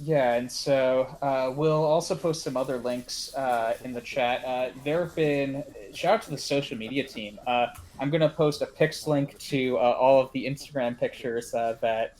Yeah, and so we'll also post some other links in the chat. There have been shout out to the social media team. I'm going to post a pics link to all of the Instagram pictures that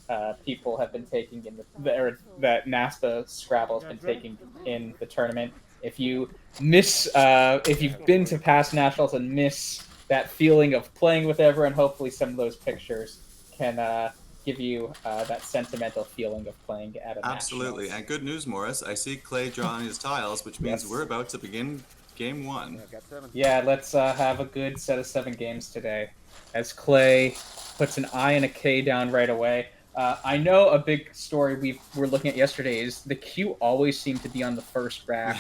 people have been taking or that NASPA Scrabble has been taking in the tournament. If you if you've been to past nationals and miss that feeling of playing with everyone, hopefully some of those pictures can give you that sentimental feeling of playing at a Absolutely. And nationals. good news, Morris. I see Clay drawing his tiles, which means we're Yes. about to begin game one. Yeah, let's have a good set of 7 games today. As Clay puts an I and a K down right away. I know a big story we're looking at yesterday is the Q always seemed to be on the first rack.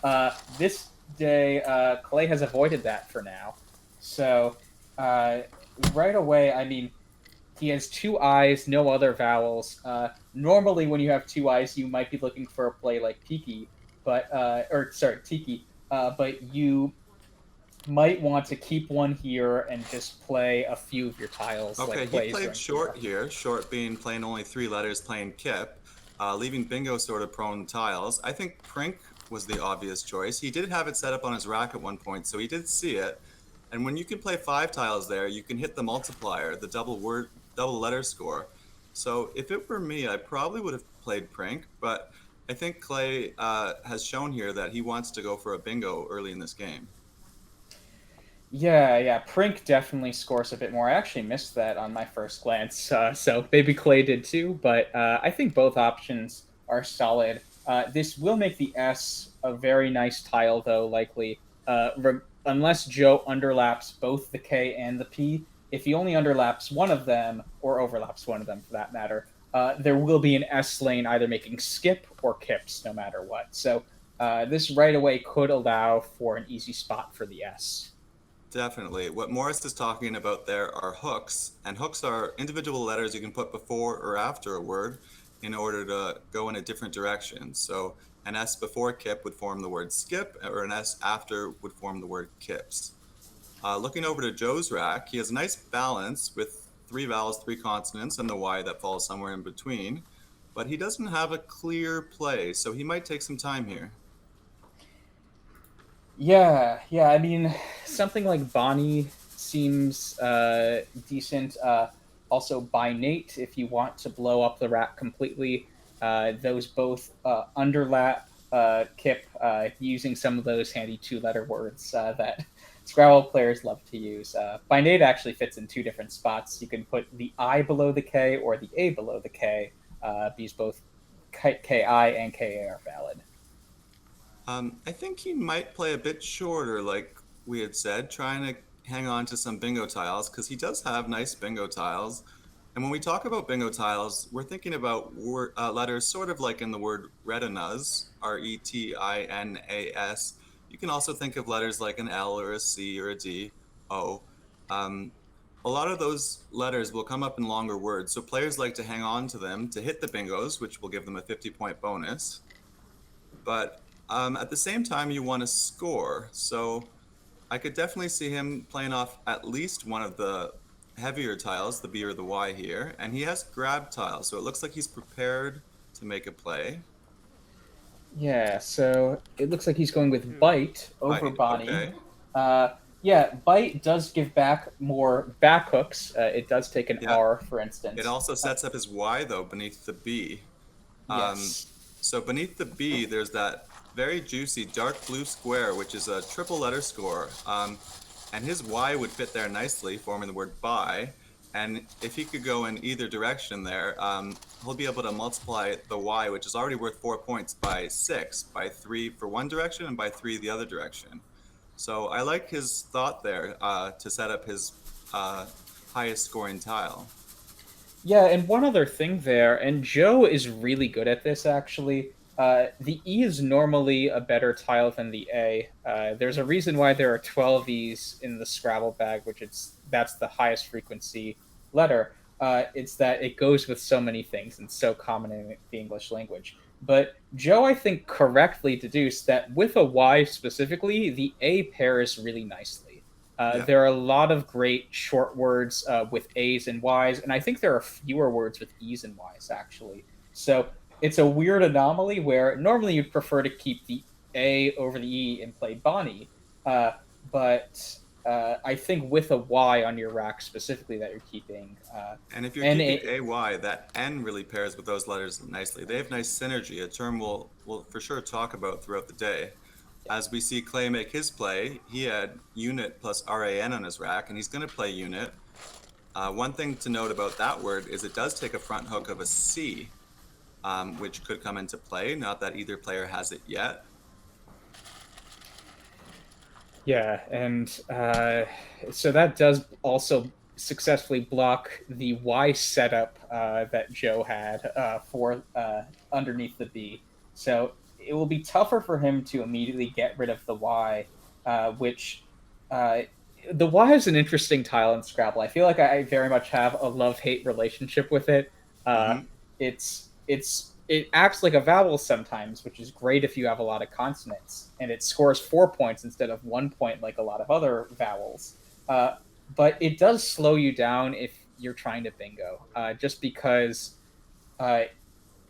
Yeah. This day, Clay has avoided that for now. So uh, right away, I mean, he has two eyes, no other vowels. Normally, when you have two eyes, you might be looking for a play like Tiki, Tiki, but you might want to keep one here and just play a few of your tiles like Okay, he Clay's played doing short here. here, short being playing only 3 letters, playing Kip, leaving Bingo sort of prone tiles. I think Prink was the obvious choice. He did have it set up on his rack at one point, so he did see it. And when you can play 5 tiles there, you can hit the multiplier, the double letter score. So if it were me, I probably would have played Prink, but I think Clay has shown here that he wants to go for a bingo early in this game. Yeah, Prink definitely scores a bit more. I actually missed that on my first glance, so maybe Clay did too, but I think both options are solid. This will make the S a very nice tile, though, likely, unless Joe underlaps both the K and the P. If he only underlaps one of them, or overlaps one of them for that matter, there will be an S lane either making skip or kips, no matter what. So this right away could allow for an easy spot for the S. Definitely. What Morris is talking about there are hooks, and hooks are individual letters you can put before or after a word in order to go in a different direction. So an S before kip would form the word skip, or an S after would form the word kips. Looking over to Joe's rack, he has a nice balance with 3 vowels, 3 consonants, and the Y that falls somewhere in between, but he doesn't have a clear play, so he might take some time here. Yeah. I mean, something like Bonnie seems decent. Also, by Nate, if you want to blow up the rack completely, those both underlap Kip using some of those handy two-letter words that Scrabble players love to use. By Nate actually fits in two different spots. You can put the I below the K or the A below the K, because both KI and KA are valid. I think he might play a bit shorter, like we had said, trying to hang on to some bingo tiles because he does have nice bingo tiles. And when we talk about bingo tiles, we're thinking about letters sort of like in the word retinas, Retinas. You can also think of letters like an L or a C or a D, O. Um, a lot of those letters will come up in longer words, so players like to hang on to them to hit the bingos, which will give them a 50-point bonus. But at the same time, you want to score. So I could definitely see him playing off at least one of the heavier tiles, the B or the Y here, and he has grab tiles, so it looks like he's prepared to make a play. Yeah, so it looks like he's going with Bite over Bite, Bonnie. okay. Yeah, Bite does give back more back hooks. It does take an Yeah, R, for it instance. also sets up his Y though beneath the B. Um, Yes. so beneath the B, there's that very juicy dark blue square, which is a triple letter score. And his Y would fit there nicely, forming the word buy. And if he could go in either direction there, he'll be able to multiply the Y, which is already worth 4 points, by 6, by 3 for one direction and by 3 the other direction. So I like his thought there to set up his uh, highest scoring tile. Yeah, and one other thing there, and Joe is really good at this actually. The E is normally a better tile than the A. There's a reason why there are 12 E's in the Scrabble bag, which that's the highest frequency letter. It's that it goes with so many things and so common in the English language. But Joe, I think, correctly deduced that with a Y specifically, the A pairs really nicely. Yeah. There are a lot of great short words with A's and Y's, and I think there are fewer words with E's and Y's actually. So it's a weird anomaly where normally you'd prefer to keep the A over the E and play Bonnie, uh, but I think with a Y on your rack specifically that you're keeping, And if you're N keeping A. AY, that N really pairs with those letters nicely. They have nice synergy, a term we'll for sure talk about throughout the day. As we see Clay make his play, he had unit plus RAN on his rack, and he's going to play unit. One thing to note about that word is it does take a front hook of a C, which could come into play. Not that either player has it yet. Yeah, and so that does also successfully block the Y setup that Joe had for underneath the B. So it will be tougher for him to immediately get rid of the Y, which uh, the Y is an interesting tile in Scrabble. I feel like I very much have a love-hate relationship with it. Uh, Mm-hmm. it acts like a vowel sometimes, which is great if you have a lot of consonants, and it scores 4 points instead of 1 point like a lot of other vowels. Uh, but it does slow you down if you're trying to bingo, just because uh,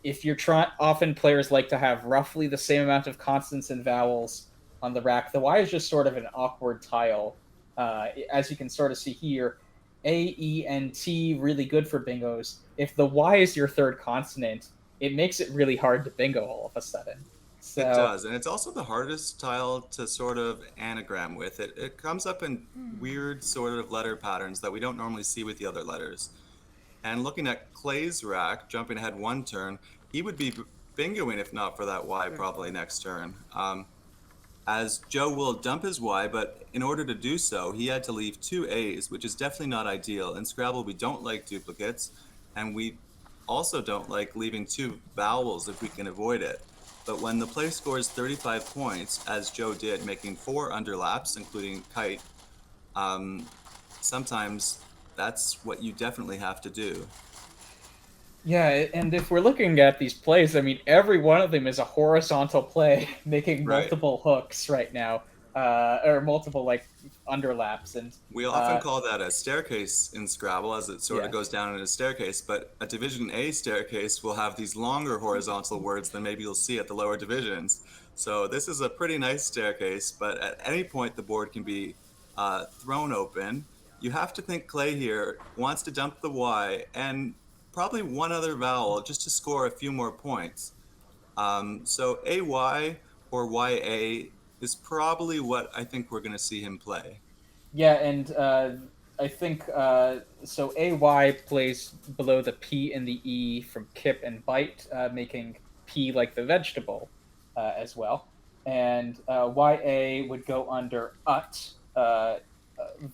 if you're trying, often players like to have roughly the same amount of consonants and vowels on the rack. The Y is just sort of an awkward tile, as you can sort of see here. A, E, and T really good for bingos. If the Y is your third consonant, it makes it really hard to bingo all of a sudden. It So does, and it's also the hardest tile to sort of anagram with. It comes up in weird sort of letter patterns that we don't normally see with the other letters. And looking at Clay's rack, jumping ahead one turn, he would be bingoing if not for that Y probably next turn. As Joe will dump his Y, but in order to do so, he had to leave two A's, which is definitely not ideal. In Scrabble, we don't like duplicates, and we also don't like leaving two vowels if we can avoid it. But when the player scores 35 points, as Joe did, making four underlaps, including kite, um, sometimes that's what you definitely have to do. yeah, and if we're looking at these plays, I mean, every one of them is a horizontal play, making Right. multiple hooks right now, or multiple like underlaps, and We often uh, call that a staircase in Scrabble as it sort of yeah. goes down in a staircase, but a Division A staircase will have these longer horizontal words than maybe you'll see at the lower divisions. So this is a pretty nice staircase, but at any point the board can be thrown open. You have to think Clay here wants to dump the Y and probably one other vowel just to score a few more points. So AY or YA is probably what I think we're going to see him play. Yeah, and I think so. AY plays below the P and the E from kip and bite, making P like the vegetable as well. And YA would go under ut,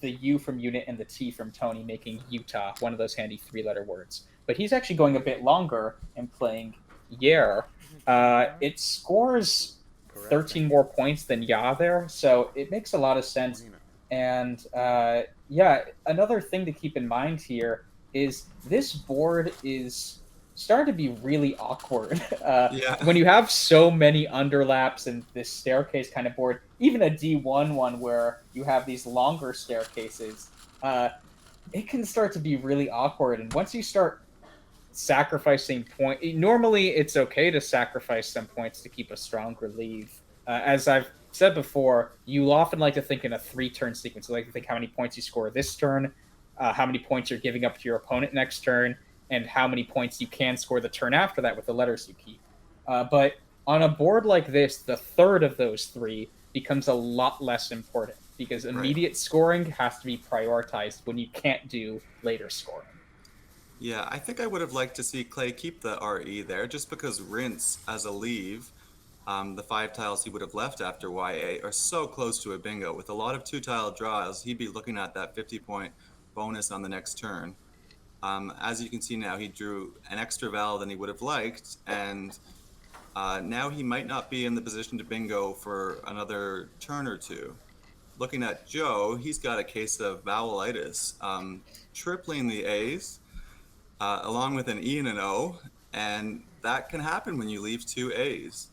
the U from unit and the T from Tony, making Utah, one of those handy three-letter words. But he's actually going a bit longer and playing Yer. It scores 13 more points than Ya there, so it makes a lot of sense. And yeah, another thing to keep in mind here is this board is starting to be really awkward. Yeah. When you have so many underlaps and this staircase kind of board, even a D1 one where you have these longer staircases, it can start to be really awkward. And once you start sacrificing point. Normally, it's okay to sacrifice some points to keep a stronger lead. As I've said before, you often like to think in a three-turn sequence. You like to think how many points you score this turn, how many points you're giving up to your opponent next turn, and how many points you can score the turn after that with the letters you keep. But on a board like this, the third of those three becomes a lot less important because Right. immediate scoring has to be prioritized when you can't do later scoring. Yeah, I think I would have liked to see Clay keep the RE there just because rinse as a leave, the five tiles he would have left after YA are so close to a bingo. With a lot of two tile draws, he'd be looking at that 50-point bonus on the next turn. As you can see now, he drew an extra vowel than he would have liked, and now he might not be in the position to bingo for another turn or two. Looking at Joe, he's got a case of vowelitis, tripling the A's along with an E and an O, and that can happen when you leave two A's.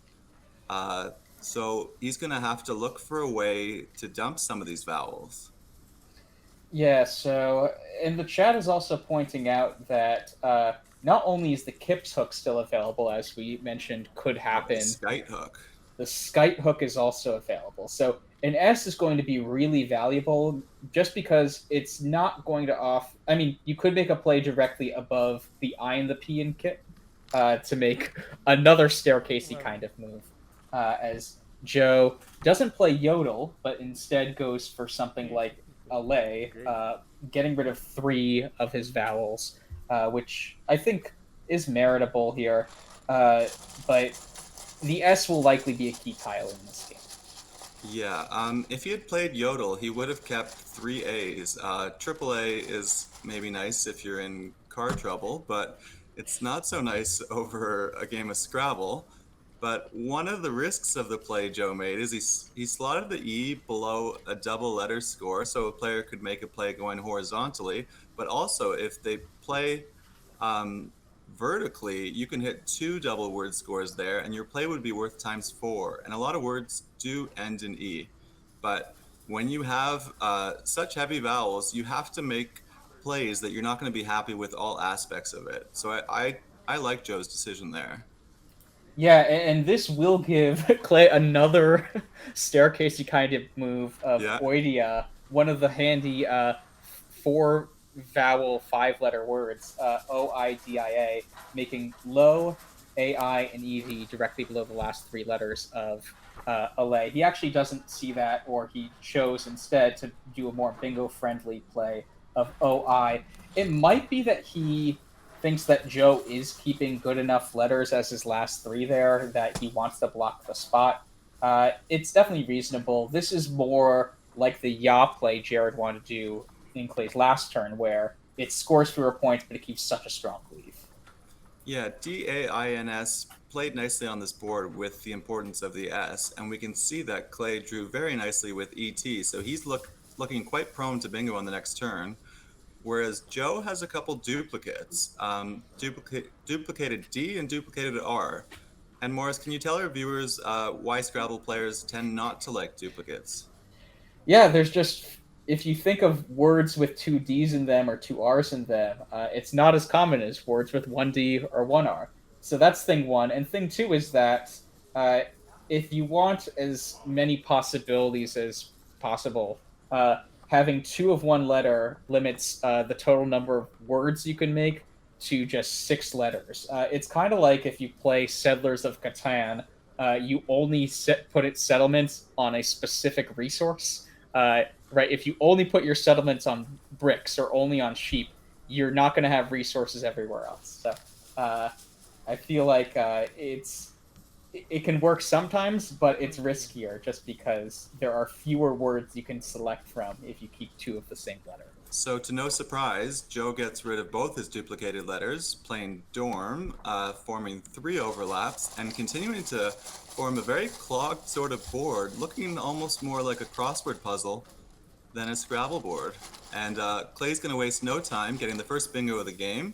Uh, so he's going to have to look for a way to dump some of these vowels. Yeah, so and the chat is also pointing out that not only is the Kips hook still available, as we mentioned, could But the happen, Skite hook. the Skite hook is also available. So an S is going to be really valuable just because it's not going to off. I mean, you could make a play directly above the I and the P in Kip to make another staircasey kind of move, as Joe doesn't play Yodel, but instead goes for something like a lay, getting rid of 3 of his vowels, which I think is meritable here. But the S will likely be a key tile in this game. Yeah, if he had played Yodel, he would have kept 3 A's. Triple A is maybe nice if you're in car trouble, but it's not so nice over a game of Scrabble. But one of the risks of the play Joe made is he slotted the E below a double letter score, so a player could make a play going horizontally. But also, if they play um, vertically, you can hit 2 double word scores there, and your play would be worth ×4. And a lot of words do end in E. But when you have such heavy vowels, you have to make plays that you're not going to be happy with all aspects of it. So I like Joe's decision there. Yeah, and this will give Clay another staircasey kind of move of Yeah. Oidia, one of the handy 4 vowel 5 letter words, OIDIA, making low, AI, and ED directly below the last 3 letters of Alay. He actually doesn't see that, or he chose instead to do a more bingo friendly play of OI. It might be that he thinks that Joe is keeping good enough letters as his last 3 there that he wants to block the spot. It's definitely reasonable. This is more like the Ya play Jared wanted to do in Clay's last turn, where it scores fewer points, but it keeps such a strong lead. Yeah, DAINS played nicely on this board with the importance of the S, and we can see that Clay drew very nicely with ET, so he's looking quite prone to bingo on the next turn. Whereas Joe has a couple duplicates, duplicated D and duplicated R. And Morris, can you tell our viewers why Scrabble players tend not to like duplicates? Yeah, there's just if you think of words with 2 D's in them or 2 R's in them, it's not as common as words with 1 D or 1 R. So that's thing one. And thing two is that uh, if you want as many possibilities as possible, having 2 of 1 letter limits the total number of words you can make to just 6 letters. It's kind of like if you play Settlers of Catan, you only put its settlements on a specific resource. Right? If you only put your settlements on bricks or only on sheep, you're not going to have resources everywhere else. So I feel like it can work sometimes, but it's riskier just because there are fewer words you can select from if you keep 2 of the same letter. So, to no surprise, Joe gets rid of both his duplicated letters, playing Dorm, forming 3 overlaps, and continuing to form a very clogged sort of board, looking almost more like a crossword puzzle than a Scrabble board. And Clay's going to waste no time getting the first bingo of the game.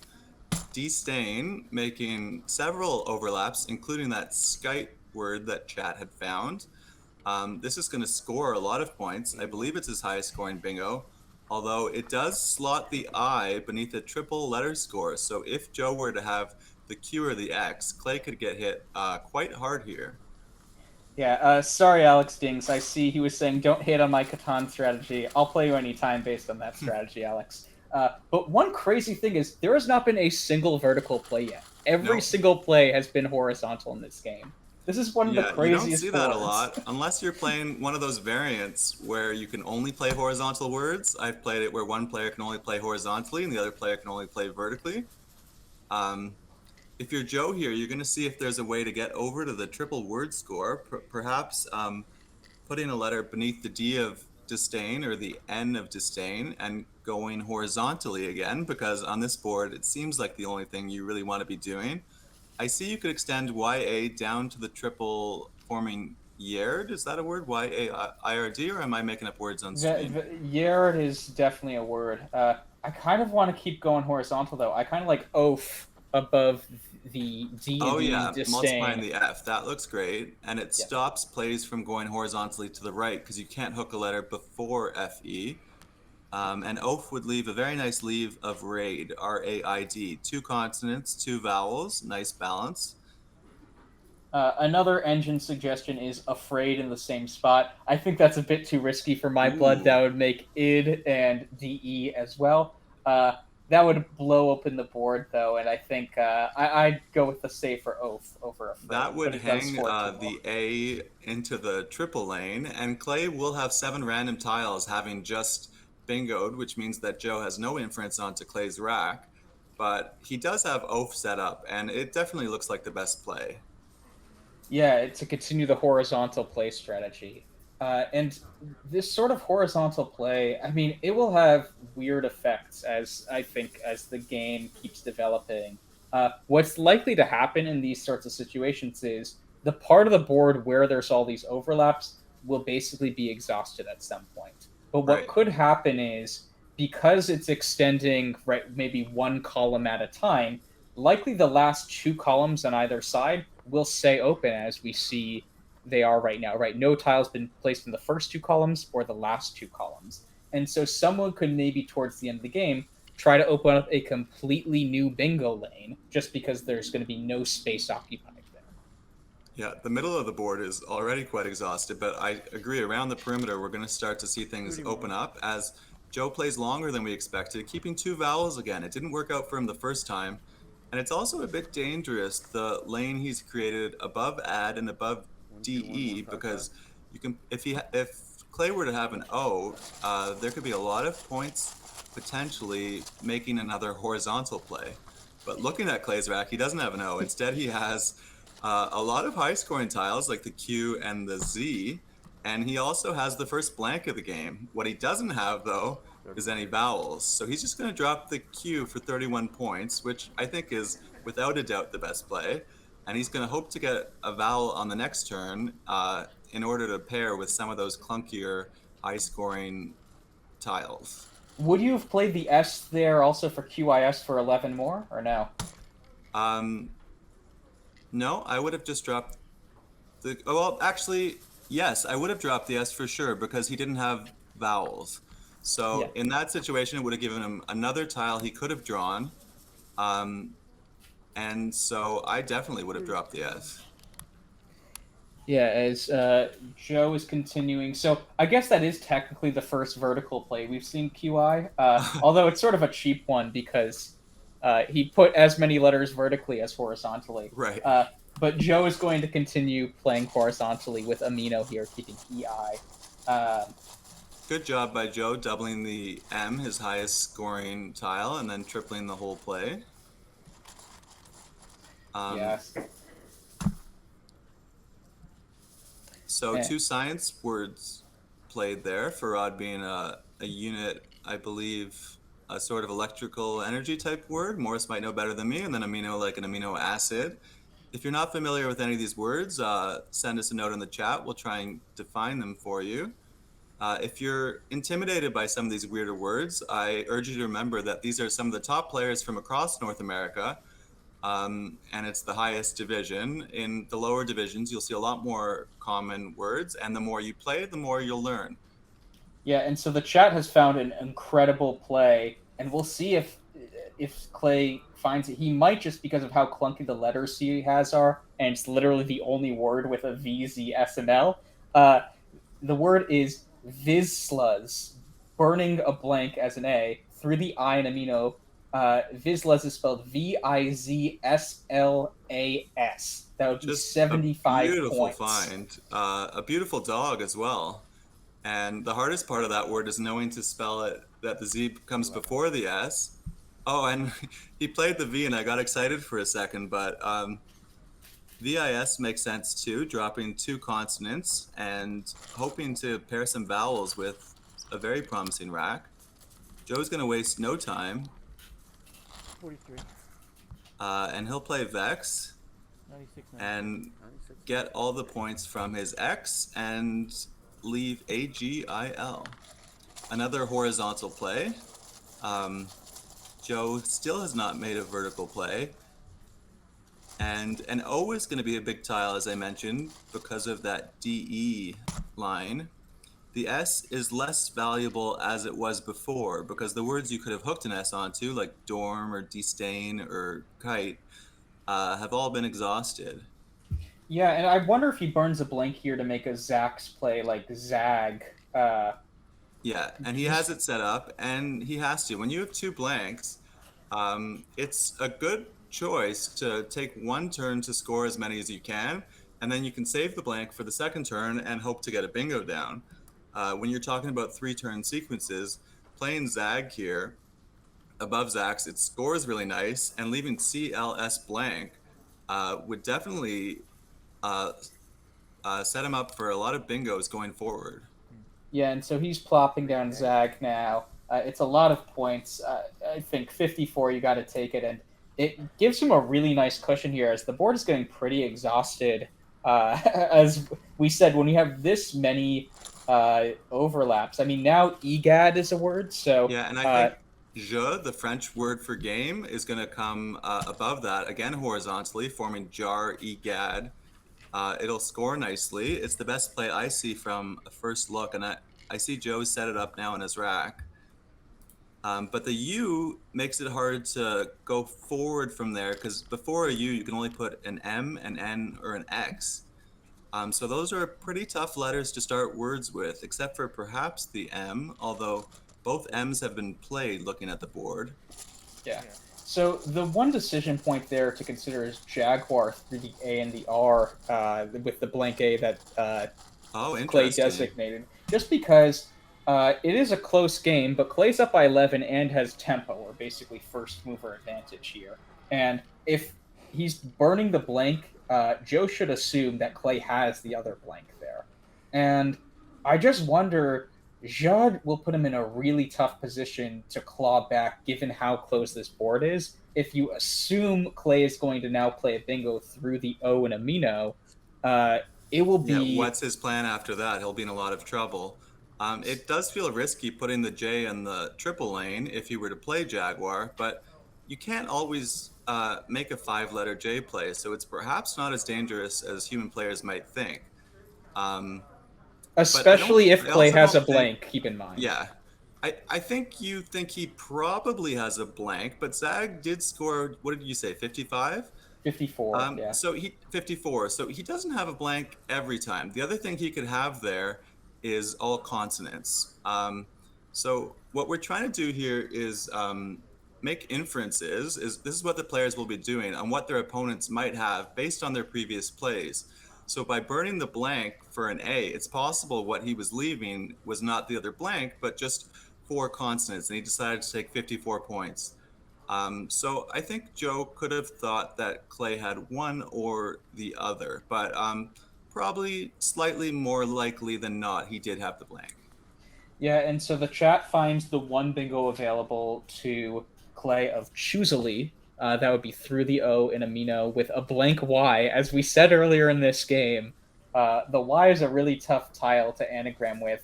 Disdain making several overlaps, including that Skite word that chat had found. This is going to score a lot of points. I believe it's his highest scoring bingo, although it does slot the I beneath a triple letter score. So if Joe were to have the Q or the X, Clay could get hit quite hard here. Yeah, sorry, Alex Dings. I see he was saying, don't hate on my Catan strategy. I'll play you anytime based on that strategy, Alex. But one crazy thing is, there has not been a single vertical play yet. Every Nope. single play has been horizontal in this game. This is one of the Yeah, you don't craziest see that a boards. lot unless you're playing one of those variants where you can only play horizontal words. I've played it where one player can only play horizontally and the other player can only play vertically. Um, if you're Joe here, you're going to see if there's a way to get over to the triple word score, perhaps putting a letter beneath the D of disdain or the N of disdain and going horizontally again, because on this board, it seems like the only thing you really want to be doing. I see you could extend YA down to the triple forming Yerd. Is that a word? YAIRD, or am I making up words on stream? Yerd is definitely a word. I kind of want to keep going horizontal, though. I kind of like oaf above the D Oh and yeah, D multiplying disdain. the F. That looks great. And it Yeah. stops plays from going horizontally to the right because you can't hook a letter before FE. And oaf would leave a very nice leave of raid, R-A-I-D. 2 consonants, 2 vowels, nice balance. Another engine suggestion is afraid in the same spot. I think that's a bit too risky for my blood. Ooh, That would make id and de as well. Uh, that would blow open the board though, and I think I'd go with the safer oath over that afraid, would but it does hang score 2. the A into the triple lane, and Clay will have 7 random tiles having just bingoed, which means that Joe has no inference onto Clay's rack, but he does have oaf set up, and it definitely looks like the best play. Yeah, to continue the horizontal play strategy. And this sort of horizontal play, I mean, it will have weird effects as I think as the game keeps developing. What's likely to happen in these sorts of situations is the part of the board where there's all these overlaps will basically be exhausted at some point. But what Right. could happen is because it's extending right maybe one column at a time, likely the last 2 columns on either side will stay open as we see they are right now, right? No tile's been placed in the first 2 columns or the last 2 columns. And so someone could maybe towards the end of the game try to open up a completely new bingo lane just because there's going to be no space occupied there. Yeah, the middle of the board is already quite exhausted, but I agree around the perimeter we're going to start to see things open up as Joe plays longer than we expected, keeping 2 vowels again. It didn't work out for him the first time, and it's also a bit dangerous, the lane he's created above add and above DE, because you can if Clay were to have an O, there could be a lot of points potentially making another horizontal play. But looking at Clay's rack, he doesn't have an O. Instead, he has a lot of high scoring tiles like the Q and the Z, and he also has the first blank of the game. What he doesn't have, though, is any vowels. So he's just going to drop the Q for 31 points, which I think is without a doubt the best play. And he's going to hope to get a vowel on the next turn in order to pair with some of those clunkier high scoring tiles. Would you have played the S there also for QIS for 11 more, or no? Um, no, I would have just dropped well, actually, yes, I would have dropped the S for sure because he didn't have vowels. Yeah. So in that situation, it would have given him another tile he could have drawn. Um, and so I definitely would have dropped the S. Yeah, as Joe is continuing. So I guess that is technically the first vertical play we've seen QI, although it's sort of a cheap one because he put as many letters vertically as horizontally. Right. But Joe is going to continue playing horizontally with Amino here, keeping EI. Good job by Joe, doubling the M, his highest scoring tile, and then tripling the whole play. Yeah. So 2 science words played there, Farad being a unit, I believe, a sort of electrical energy type word. Morris might know better than me, and then amino like an amino acid. If you're not familiar with any of these words, send us a note in the chat. We'll try and define them for you. If you're intimidated by some of these weirder words, I urge you to remember that these are some of the top players from across North America, and it's the highest division. In the lower divisions, you'll see a lot more common words, and the more you play, the more you'll learn. Yeah, and so the chat has found an incredible play, and we'll see if Clay finds it. He might just because of how clunky the letters he has are, and it's literally the only word with a V, Z, S, and L. The word is Vizslas, burning a blank as an A through the I in amino. Vizslas is spelled Vizslas. That would be Just a 75 beautiful points. find, a beautiful dog as well. And the hardest part of that word is knowing to spell it that the Z comes before the S. Oh, and he played the V, and I got excited for a second, but VIS makes sense too, dropping 2 consonants and hoping to pair some vowels with a very promising rack. Joe's going to waste no time. 43. And he'll play Vex 96, and get all the points from his X and leave AGIL. Another horizontal play. Joe still has not made a vertical play. And an O is going to be a big tile, as I mentioned, because of that DE line. the S is less valuable as it was before because the words you could have hooked an S onto, like dorm or disdain or kite, have all been exhausted. Yeah, and I wonder if he burns a blank here to make a Zax play like Zag. Uh, Yeah, and he has just it set up, and he has to. When you have two blanks, it's a good choice to take one turn to score as many as you can, and then you can save the blank for the second turn and hope to get a bingo down. When you're talking about three-turn sequences, playing Zag here above Zax, it scores really nice, and leaving CLS blank would definitely uh, set him up for a lot of bingos going forward. Yeah, and so he's plopping down Zag now. It's a lot of points. I think 54, you got to take it. And it gives him a really nice cushion here as the board is getting pretty exhausted. As we said, when you have this many overlaps, I mean, now EGAD is a word. So Yeah, and I think je, the French word for game, is going to come above that, again horizontally, forming jar egad. It'll score nicely. It's the best play I see from a first look, and I see Joe set it up now in his rack. But the U makes it hard to go forward from there because before a U, you can only put an M, an N, or an X. So those are pretty tough letters to start words with, except for perhaps the M, although both M's have been played looking at the board. yeah. So the one decision point there to consider is Jaguar through the A and the R with the blank A that Oh, Clay interesting. designated, just because it is a close game, but Clay's up by 11 and has tempo, or basically first mover advantage here. And if he's burning the blank, Joe should assume that Clay has the other blank there. And I just wonder, Jad will put him in a really tough position to claw back given how close this board is. If you assume Clay is going to now play a bingo through the O and Amino, uh, it will Yeah, be what's his plan after that? He'll be in a lot of trouble. It does feel risky putting the J in the triple lane if you were to play Jaguar, but you can't always make a five-letter J play, so it's perhaps not as dangerous as human players might think. Um, but especially if I Clay also has a don't think, blank, keep in mind. yeah, I think you think he probably has a blank, but Zag did score, what did you say, 55? 54, yeah. So he 54. So he doesn't have a blank every time. The other thing he could have there is all consonants. So what we're trying to do here is make inferences. Is this is what the players will be doing on what their opponents might have based on their previous plays. So by burning the blank for an A, it's possible what he was leaving was not the other blank, but just four consonants, and he decided to take 54 points. So I think Joe could have thought that Clay had one or the other, but probably slightly more likely than not, he did have the blank. Yeah, and so the chat finds the one bingo available to Clay of Choosily. That would be through the O in Amino with a blank Y. As we said earlier in this game, the Y is a really tough tile to anagram with,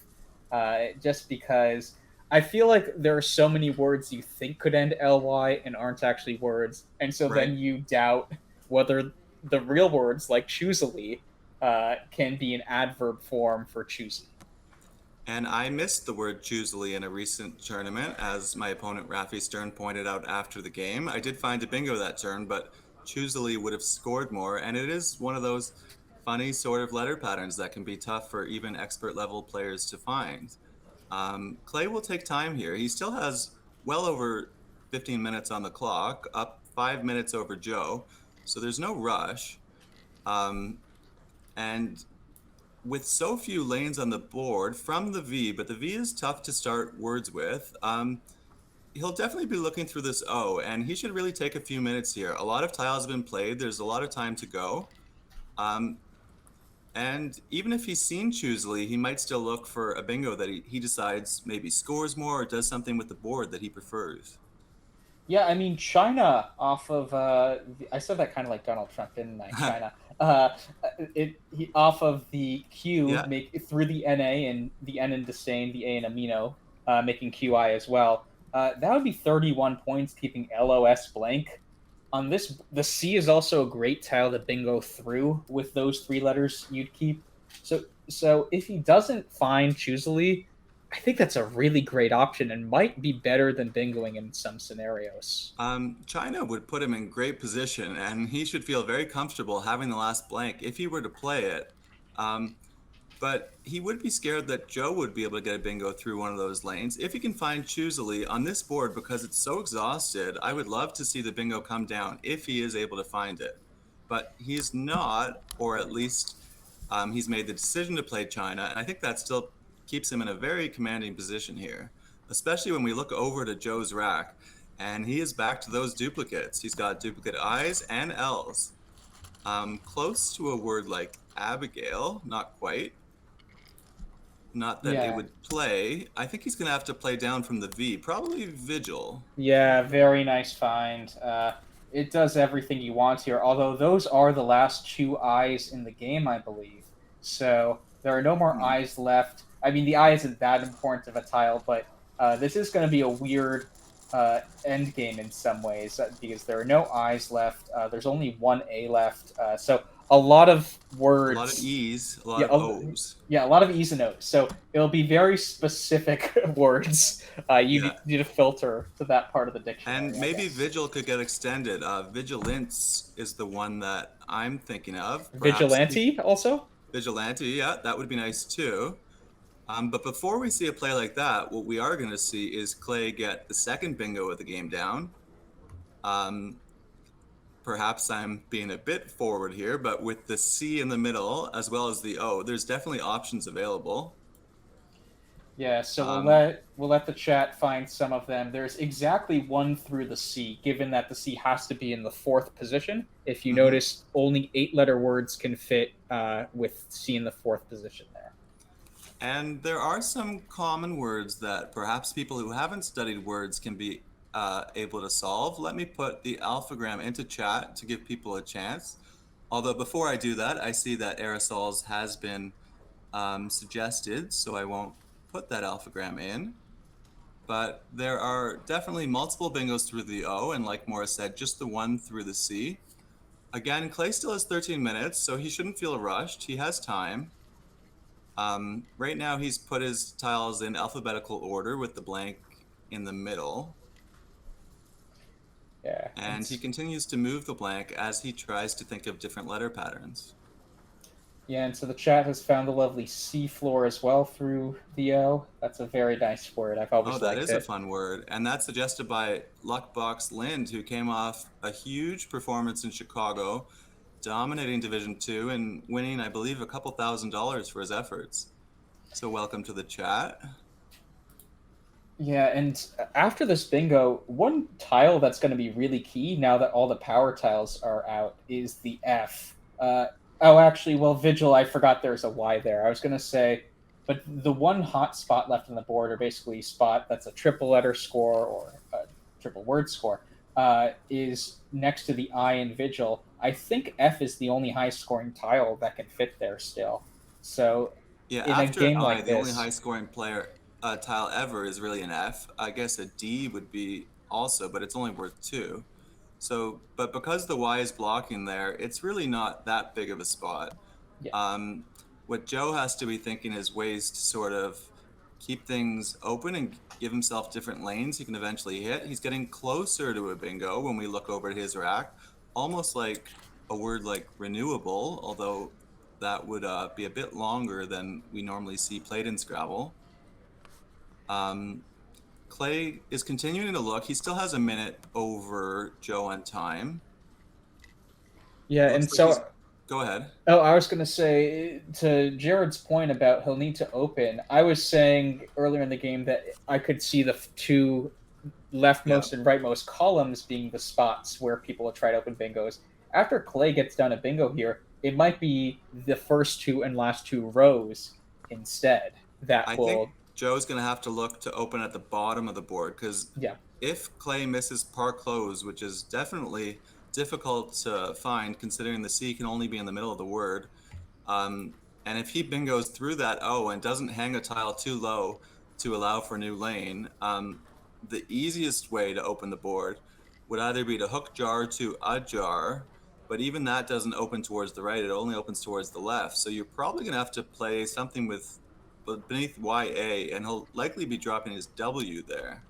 just because I feel like there are so many words you think could end ly and aren't actually words, and so Right. then you doubt whether the real words like choosily can be an adverb form for choosy. And I missed the word choosily in a recent tournament, as my opponent Rafi Stern pointed out after the game. I did find a bingo that turn, but choosily would have scored more, and it is one of those funny sort of letter patterns that can be tough for even expert level players to find. Clay will take time here. He still has well over 15 minutes on the clock, up 5 minutes over Joe, so there's no rush. Um, and with so few lanes on the board from the V, but the V is tough to start words with. He'll definitely be looking through this O, and he should really take a few minutes here. A lot of tiles have been played. There's a lot of time to go. Um, and even if he's seen Choosely, he might still look for a bingo that he decides maybe scores more or does something with the board that he prefers. Yeah, I mean China off of I said that kind of like Donald Trump, didn't I? China. Off of the Q Yeah, make through the NA and the N in disdain, the A in amino, making QI as well. That would be 31 points, keeping LOS blank. On this, the C is also a great tile to bingo through with those three letters you'd keep. So So if he doesn't find Choosily, I think that's a really great option and might be better than bingoing in some scenarios. China would put him in great position, and he should feel very comfortable having the last blank if he were to play it. Um, but he would be scared that Joe would be able to get a bingo through one of those lanes. If he can find Choosily on this board, because it's so exhausted, I would love to see the bingo come down if he is able to find it. But he's not, or at least he's made the decision to play China, and I think that still keeps him in a very commanding position here, especially when we look over to Joe's rack, and he is back to those duplicates. He's got duplicate I's and L's. Close to a word like Abigail, not quite. Not that it Yeah. would play. I think he's going to have to play down from the V, probably Vigil. Yeah, very nice find. It does everything you want here, although those are the last two eyes in the game, I believe. So there are no more eyes left. I mean, the eye isn't that important of a tile, but this is going to be a weird end game in some ways because there are no eyes left. There's only one A left. So a lot of words. A lot of E's, a lot Yeah, of O's. Yeah, a lot of E's and O's. So it'll be very specific words. You need to filter to that part of the dictionary. And I maybe guess. Vigil could get extended. Vigilance is the one that I'm thinking of. Vigilante also? Vigilante, yeah, that would be nice too. But before we see a play like that, what we are going to see is Clay get the second bingo of the game down. Perhaps I'm being a bit forward here, but with the C in the middle as well as the O, there's definitely options available. Yeah, so we'll let the chat find some of them. There's exactly one through the C, given that the C has to be in the fourth position. If you notice, only 8-letter words can fit with C in the fourth position there. And there are some common words that perhaps people who haven't studied words can be able to solve. Let me put the alphagram into chat to give people a chance. Although before I do that, I see that aerosols has been suggested, so I won't put that alphagram in. But there are definitely multiple bingos through the O, and like Morris said, just the one through the C. Again, Clay still has 13 minutes, so he shouldn't feel rushed. He has time. Right now, he's put his tiles in alphabetical order with the blank in the middle. Yeah. And he continues to move the blank as he tries to think of different letter patterns. Yeah, and so the chat has found the lovely seafloor as well through the O. That's a very nice word. I've always liked it. Oh, that is a fun word. And that's suggested by Luckbox Lind, who came off a huge performance in Chicago, dominating Division II and winning, I believe, a couple $1,000s for his efforts. So welcome to the chat. Yeah, and after this bingo, one tile that's going to be really key now that all the power tiles are out is the F. Actually, well, Vigil, I forgot there's a Y there. I was going to say, but the one hot spot left on the board, or basically spot that's a triple letter score or a triple word score, is next to the I in Vigil. I think F is the only high scoring tile that can fit there still. So, yeah, in after a game I, like the this, only high scoring player tile ever is really an F. I guess a D would be also, but it's only worth 2. So, but because the Y is blocking there, it's really not that big of a spot. Yeah. What Joe has to be thinking is ways to sort of keep things open and give himself different lanes he can eventually hit. He's getting closer to a bingo when we look over at his rack, almost like a word like renewable, although that would be a bit longer than we normally see played in Scrabble. Clay is continuing to look. He still has a minute over Joe on time. Yeah, and so go ahead. Oh, I was going to say, to Jared's point about he'll need to open, I was saying earlier in the game that I could see the two leftmost and rightmost columns being the spots where people will try to open bingos. After Clay gets down a bingo here, it might be the first 2 and last 2 rows instead. I think Joe's going to have to look to open at the bottom of the board, because if Clay misses par close, which is definitely difficult to find considering the C can only be in the middle of the word, and if he bingos through that O and doesn't hang a tile too low to allow for a new lane, the easiest way to open the board would either be to hook jar to a jar, but even that doesn't open towards the right. It only opens towards the left. So you're probably going to have to play something with beneath YA, and he'll likely be dropping his W there.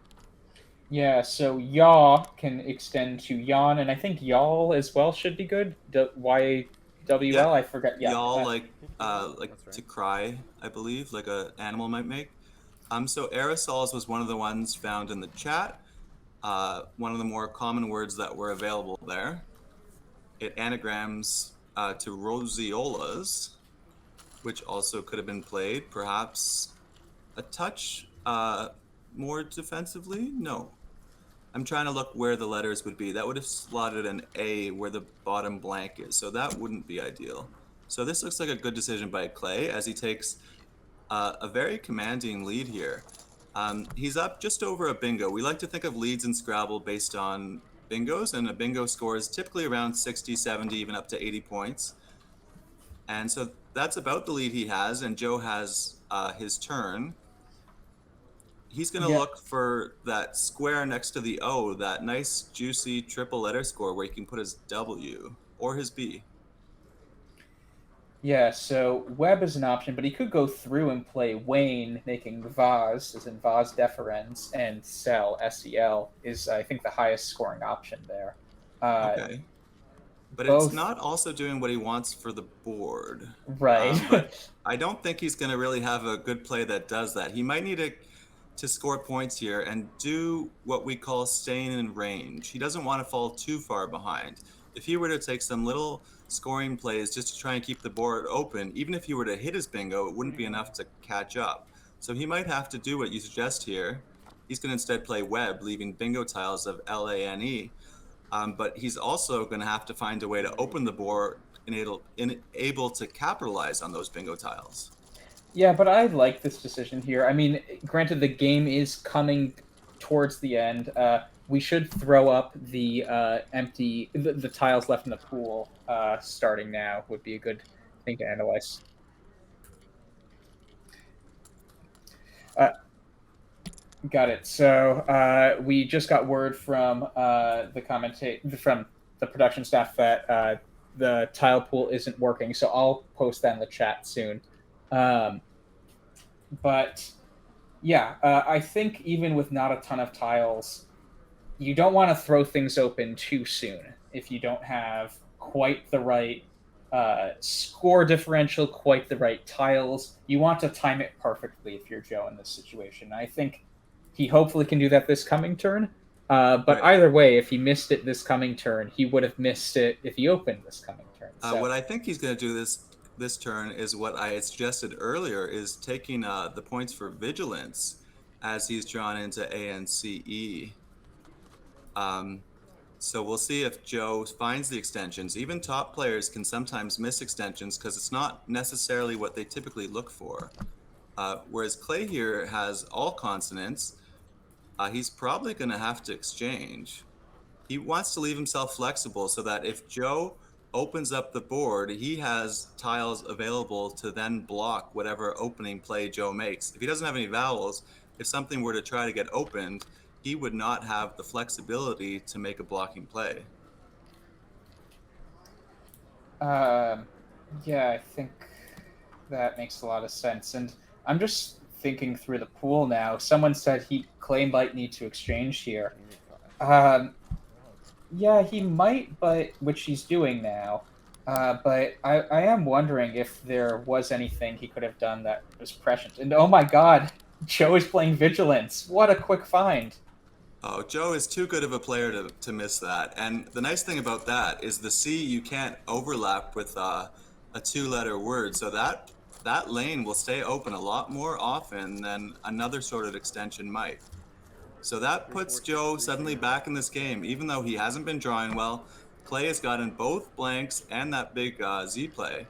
Yeah, so yaw can extend to yawn, and I think y'all as well should be good. YWL, Yep. I forget. Yeah. Y'all That's right. to cry, I believe, like a animal might make. So aerosols was one of the ones found in the chat. One of the more common words that were available there. It anagrams to roseolas, which also could have been played, perhaps a touch more defensively. No, I'm trying to look where the letters would be. That would have slotted an A where the bottom blank is, so that wouldn't be ideal. So this looks like a good decision by Clay as he takes a very commanding lead here. He's up just over a bingo. We like to think of leads in Scrabble based on bingos, and a bingo score is typically around 60, 70, even up to 80 points. And so that's about the lead he has, and Joe has his turn. He's going to Yeah. look for that square next to the O, that nice, juicy triple letter score where he can put his W or his B. Yeah, so web is an option, but he could go through and play Wayne, making vase, as in vase deferens, and sell, SEL, is, I think, the highest scoring option there. Okay. But both- it's not also doing what he wants for the board. Right. But I don't think he's going to really have a good play that does that. He might need to score points here and do what we call staying in range. He doesn't want to fall too far behind. If he were to take some little scoring plays just to try and keep the board open, even if he were to hit his bingo, it wouldn't be enough to catch up. So he might have to do what you suggest here. He's going to instead play web, leaving bingo tiles of LANE. But he's also going to have to find a way to open the board and able to capitalize on those bingo tiles. Yeah, but I like this decision here. I mean, granted, the game is coming towards the end. We should throw up the the tiles left in the pool starting now would be a good thing to analyze. Got it. So we just got word from from the production staff that the tile pool isn't working. So I'll post that in the chat soon. But yeah, I think even with not a ton of tiles, you don't want to throw things open too soon if you don't have quite the right score differential, quite the right tiles. You want to time it perfectly if you're Joe in this situation. I think he hopefully can do that this coming turn. But Right. Either way, if he missed it this coming turn, he would have missed it if he opened this coming turn. So, What I think he's going to do this turn is what I had suggested earlier, is taking the points for vigilance as he's drawn into A and CE. So we'll see if Joe finds the extensions. Even top players can sometimes miss extensions because it's not necessarily what they typically look for. Whereas Clay here has all consonants, he's probably going to have to exchange. He wants to leave himself flexible so that if Joe opens up the board, he has tiles available to then block whatever opening play Joe makes. If he doesn't have any vowels, if something were to try to get opened, he would not have the flexibility to make a blocking play. yeah, I think that makes a lot of sense. And I'm just thinking through the pool now. Someone said Clay might need to exchange here. Yeah, he might, but which he's doing now. But I am wondering if there was anything he could have done that was prescient. And oh my god, Joe is playing Vigilance. What a quick find. Oh, Joe is too good of a player to miss that. And the nice thing about that is the C you can't overlap with a two-letter word. So that lane will stay open a lot more often than another sorted extension might. So that puts Joe suddenly back in this game, even though he hasn't been drawing well. Clay has gotten both blanks and that big Z play.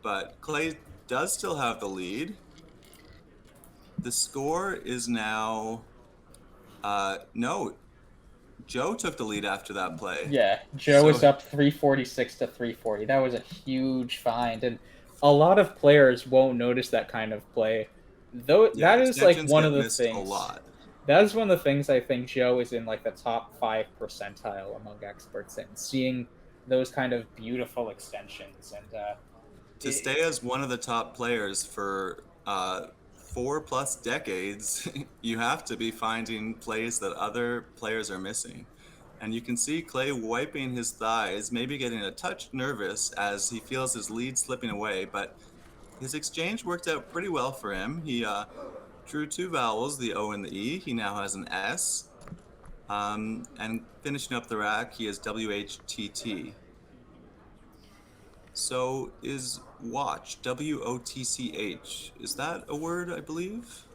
But Clay does still have the lead. The score is now... no, Joe took the lead after that play. Yeah, Joe So- is up 346 to 340. That was a huge find, and a lot of players won't notice that kind of play. Though Yeah, that is like extensions one get of the missed things. a lot. That is one of the things I think Joe is in like the top 5 percentile among experts in. Seeing those kind of beautiful extensions. And To stay as one of the top players for 4+ decades, you have to be finding plays that other players are missing. And you can see Clay wiping his thighs, maybe getting a touch nervous as he feels his lead slipping away, but his exchange worked out pretty well for him. He drew two vowels, the O and the E. He now has an S. And finishing up the rack, he has WHTT. So is watch, WOTCH, is that a word, I believe?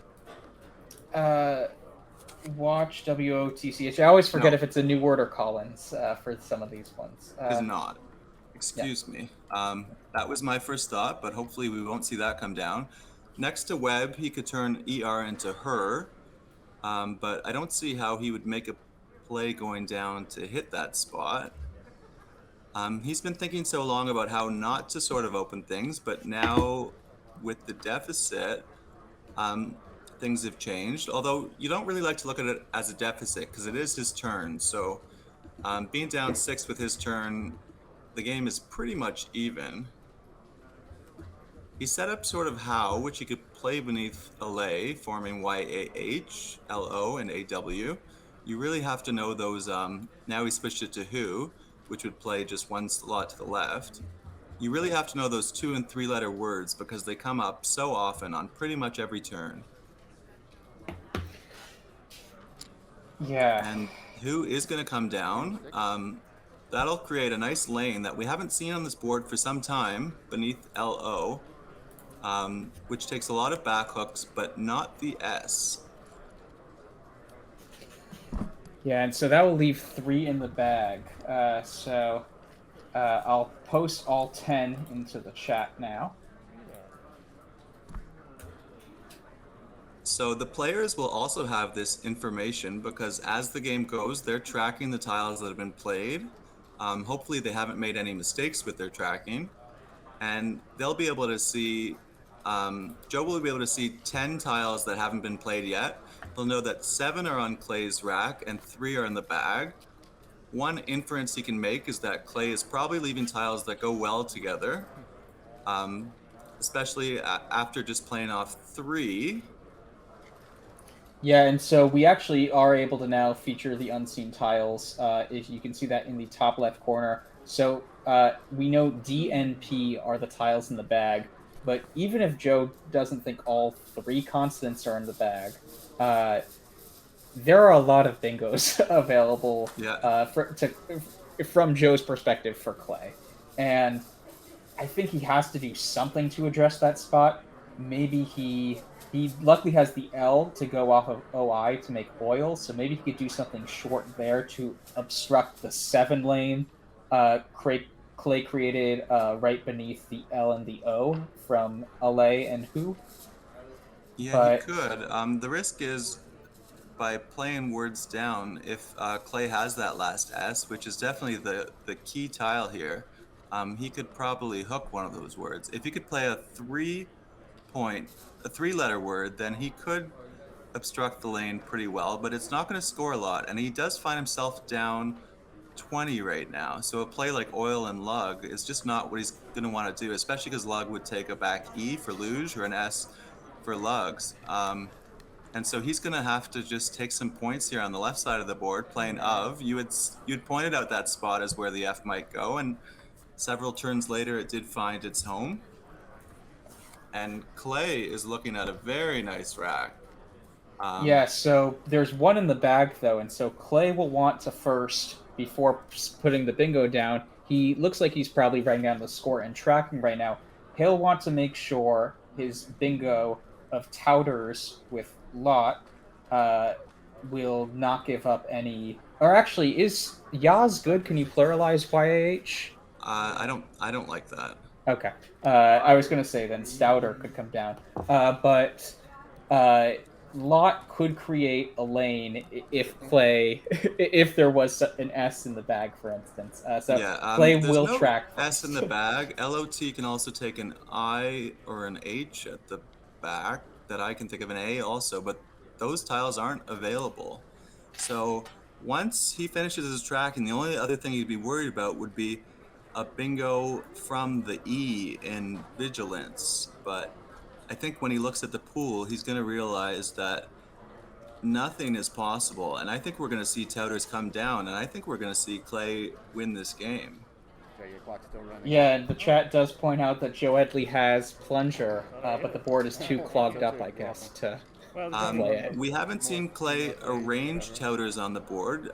Watch, WOTCH. I always forget No. if it's a new word or Collins for some of these ones. Is not. Excuse me. That was my first thought, but hopefully we won't see that come down. Next to Webb, he could turn ER into her, but I don't see how he would make a play going down to hit that spot. He's been thinking so long about how not to sort of open things, but now with the deficit, things have changed. Although you don't really like to look at it as a deficit because it is his turn. So being down 6 with his turn, the game is pretty much even. He set up sort of how, which he could play beneath LA, forming YAH, LO, and AW. You really have to know those. Now he switched it to who, which would play just one slot to the left. You really have to know those 2- and 3-letter words because they come up so often on pretty much every turn. Yeah. And who is going to come down? That'll create a nice lane that we haven't seen on this board for some time beneath LO, which takes a lot of back hooks, but not the S. Yeah, and so that will leave 3 in the bag. I'll post all 10 into the chat now. So the players will also have this information because as the game goes, they're tracking the tiles that have been played. Hopefully they haven't made any mistakes with their tracking. And they'll be able to see, Joe will be able to see 10 tiles that haven't been played yet. He'll know that 7 are on Clay's rack and 3 are in the bag. One inference he can make is that Clay is probably leaving tiles that go well together, especially after just playing off 3. Yeah, and so we actually are able to now feature the unseen tiles. If you can see that in the top left corner. So we know D and P are the tiles in the bag, but even if Joe doesn't think all 3 constants are in the bag, there are a lot of bingos available from Joe's perspective for Clay. And I think he has to do something to address that spot. Maybe he luckily has the L to go off of OI to make oil, so maybe he could do something short there to obstruct the 7 lane Clay created right beneath the L and the O from LA and who. Yeah, he could. The risk is by playing words down, if Clay has that last S, which is definitely the key tile here, he could probably hook one of those words. If he could play a 3-letter word, then he could obstruct the lane pretty well, but it's not going to score a lot. And he does find himself down 20 right now. So a play like oil and lug is just not what he's going to want to do, especially because lug would take a back E for luge or an S for lugs. And so he's going to have to just take some points here on the left side of the board, playing of. You'd pointed out that spot as where the F might go, and several turns later it did find its home. And Clay is looking at a very nice rack. Yeah, so there's 1 in the bag, though, and so Clay will want to first, before putting the bingo down, he looks like he's probably writing down the score and tracking right now. He'll want to make sure his bingo of Touters with Lot will not give up any... Or actually, is Yaz good? Can you pluralize YAH? I don't like that. Okay. I was going to say then Stouter could come down. But Lot could create a lane if Clay, if there was an S in the bag, for instance. Clay will no track S in the bag. LOT can also take an I or an H at the back that I can think of, an A also, but those tiles aren't available. So once he finishes his track, and the only other thing he'd be worried about would be a bingo from the E in vigilance, but I think when he looks at the pool, he's going to realize that nothing is possible, and I think we're going to see Touters come down, and I think we're going to see Clay win this game. Okay, your clock's still running. Yeah, and the chat does point out that Joe Edley has plunger, but the board is too clogged up, I guess, to play it. We haven't seen Clay arrange Touters on the board.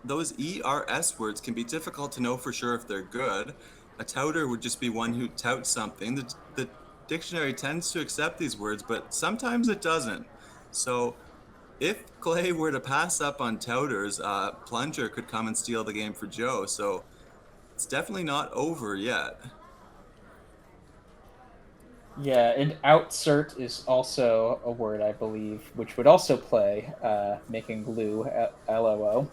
Those ERS words can be difficult to know for sure if they're good. A touter would just be one who touts something. The dictionary tends to accept these words, but sometimes it doesn't. So if Clay were to pass up on Touters, plunger could come and steal the game for Joe. So it's definitely not over yet. Yeah, and outsert is also a word, I believe, which would also play, making glue, LOO.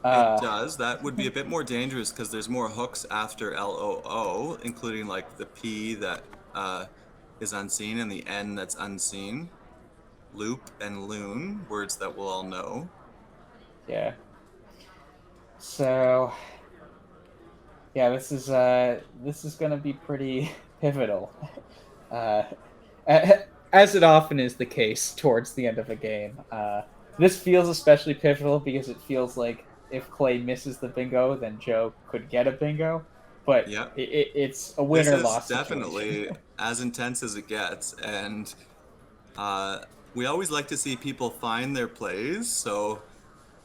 It does. That would be a bit more dangerous because there's more hooks after LOO, including like the P that is unseen and the N that's unseen. Loop and loon, words that we'll all know. Yeah. So, yeah, this is going to be pretty pivotal, as it often is the case towards the end of a game. This feels especially pivotal because it feels like if Clay misses the bingo, then Joe could get a bingo. But yeah, it's a win-or-loss situation. This is definitely as intense as it gets, and we always like to see people find their plays. So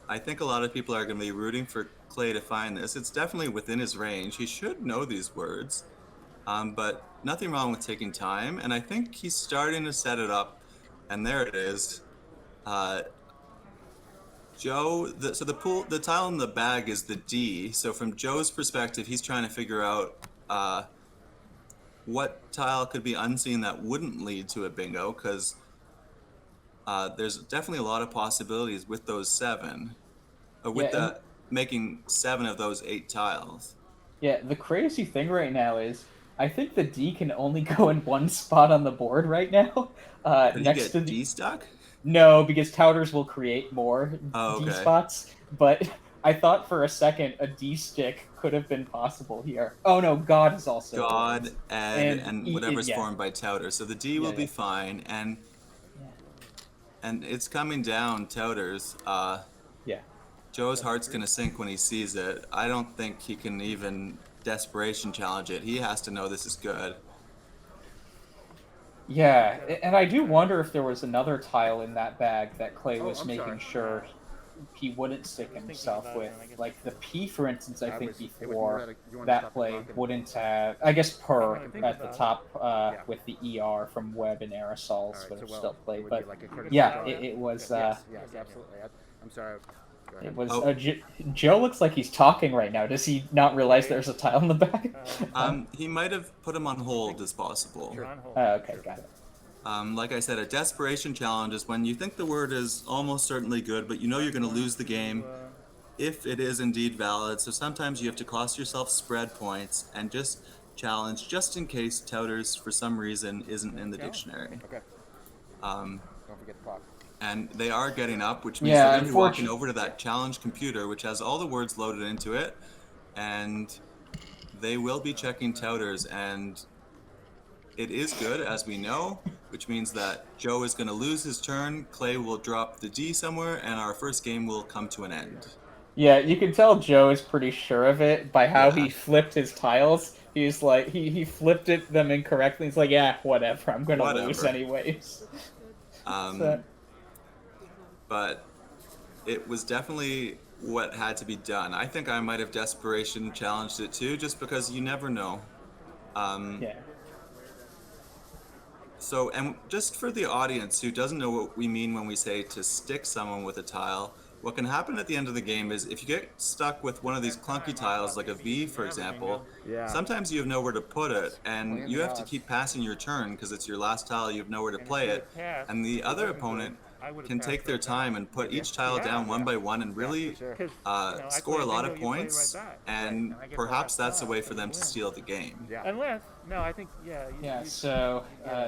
I think a lot of people are going to be rooting for Clay to find this. It's definitely within his range. He should know these words, but nothing wrong with taking time. And I think he's starting to set it up. And there it is. Joe, so the tile in the bag is the D. So from Joe's perspective, he's trying to figure out what tile could be unseen that wouldn't lead to a bingo, because there's definitely a lot of possibilities with those 7, making 7 of those 8 tiles. Yeah, the crazy thing right now is I think the D can only go in one spot on the board right now. Next to D stuck? No, because Touters will create more D spots. But I thought for a second a D stick could have been possible here. Oh no, God is also God, Ed, and whatever's formed by Touter. So the D will be fine, and it's coming down, Touters. Joe's heart's gonna sink when he sees it. I don't think he can even desperation challenge it. He has to know this is good. Yeah, and I do wonder if there was another tile in that bag that Clay was making sure he wouldn't stick himself with. Like the P, for instance, I think before that play wouldn't have, I guess per at the top with the ER from Webb and Aerosols would have still played. But yeah, it was... Yes, absolutely. I'm sorry. It was Joe looks like he's talking right now. Does he not realize there's a tile in the back? He might have put him on hold as possible. Okay, got it. Like I said, a desperation challenge is when you think the word is almost certainly good, but you know you're going to lose the game if it is indeed valid. So sometimes you have to cost yourself spread points and just challenge just in case Touters for some reason isn't in the dictionary. Okay. Don't forget the clock. And they are getting up, which means they're going to be walking over to that challenge computer, which has all the words loaded into it, and they will be checking Touters, and it is good, as we know, which means that Joe is going to lose his turn, Clay will drop the D somewhere, and our first game will come to an end. Yeah, you can tell Joe is pretty sure of it by how he flipped his tiles. He's like, he flipped them incorrectly. He's like, yeah, whatever, I'm going to lose anyways. But it was definitely what had to be done. I think I might have desperation challenged it too, just because you never know. So, and just for the audience who doesn't know what we mean when we say to stick someone with a tile, what can happen at the end of the game is if you get stuck with one of these clunky tiles, like a V, for example, sometimes you have nowhere to put it, and you have to keep passing your turn because it's your last tile, you have nowhere to play it, and the other opponent can take their time and put each tile down one by one and really Sure. score a lot of points, and perhaps that's a way for them to steal the game. Yeah. Unless, no, I think, yeah. Yeah, so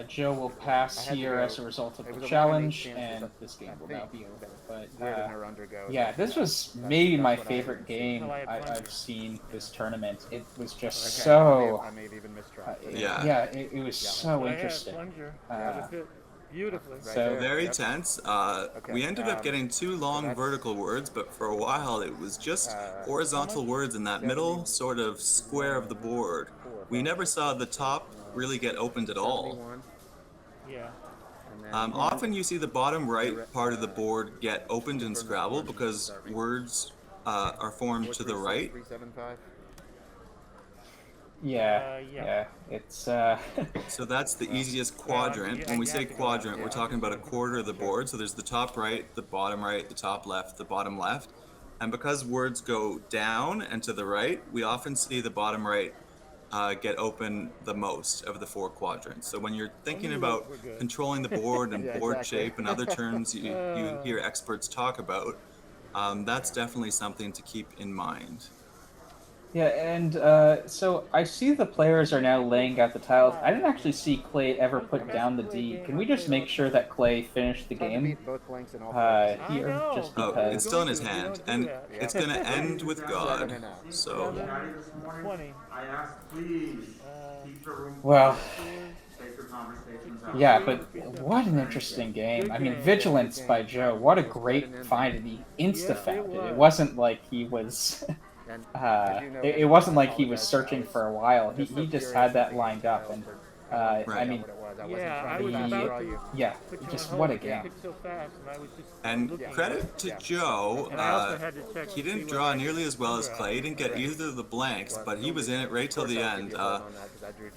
Joe will pass I had to here go. as a result of It was the a 1 in 8 chance, chance and that- this game I will think now be over. But Where did her undergo? yeah, this was maybe my that's what I favorite haven't seen. game Until I had plunger. I've seen this tournament. It was just Okay, so I may have even missed track. but Yeah. yeah, it was so I had interesting. plunger. Uh, That was it. Beautifully. Right So- there. Very Yep. tense. Okay, We ended up getting 2 long that's- vertical words, but for a while it was just horizontal words in that 70, middle sort of square of the board. We never saw the top really get opened at all. 71, Yeah. and then Often you see the bottom right part of the board get opened in Scrabble because words are formed to the right. 375. Yeah, Yeah. it's So that's the easiest quadrant. When we say quadrant, we're talking about a quarter of the board. So there's the top right, the top left, the bottom left. And because words go down and to the right, we often see the bottom right get open the most of the 4 quadrants. So when you're thinking about controlling the board and Yeah, board exactly. shape and other terms you hear experts talk about, that's definitely something to keep in mind. yeah, and so I see the players are now laying out the tiles. I didn't actually see Clay ever put down the D. Can we just make sure that Clay finished the It's hard to game beat both blanks and all fours. here? I know. Just Oh, because. it's still in his You don't hand, do and that. it's going to end with God. 7 and out. So, This morning, 20. I asked, please keep your room. Well, Take your conversations out. yeah, but what an interesting game. I mean, Vigilance by Joe. What a great find, and he insta-found it. It wasn't like he was. And as you know, It wasn't like he was searching for a while. He just had that lined up, and I mean, what it was. I wasn't Yeah, trying I to was fast about draw to you. yeah, put you just on what a hold. You game. picked so fast, and I was just and looking. credit to Yeah. Joe, And I also had to check he to didn't see draw whether I nearly as well as could Clay. He didn't get either of the blanks, but he was in it right till the end.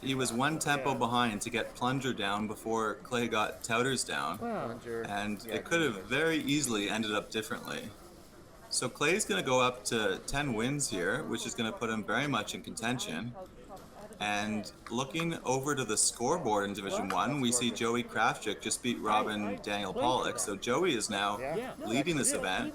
He was one tempo behind to get Plunger down before Clay got Touters down, Wow. and it could have very easily ended up differently. So Clay's going to go up to 10 wins here, which is going to put him very much in contention. And looking over to the scoreboard in Division 1, we see Joey Kravchuk just beat Robin Daniel Pollock. So Joey is now leading this event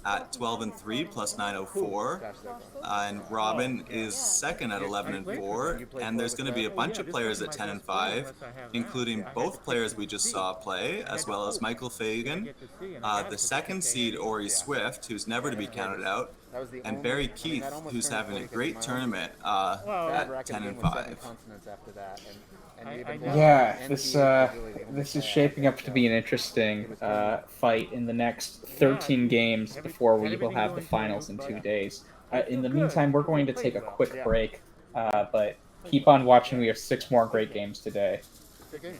at 12-3 plus 904. And Robin is second at 11-4. And there's going to be a bunch of players at 10-5, including both players we just saw play, as well as Michael Fagan, the second seed Ori Swift, who's never to be counted out, and Barry Keith, who's having a great tournament at 10-5. Yeah, this is shaping up to be an interesting fight in the next 13 games before we will have the finals in 2 days. In the meantime, we're going to take a quick break, but keep on watching. We have 6 more great games today. Good game.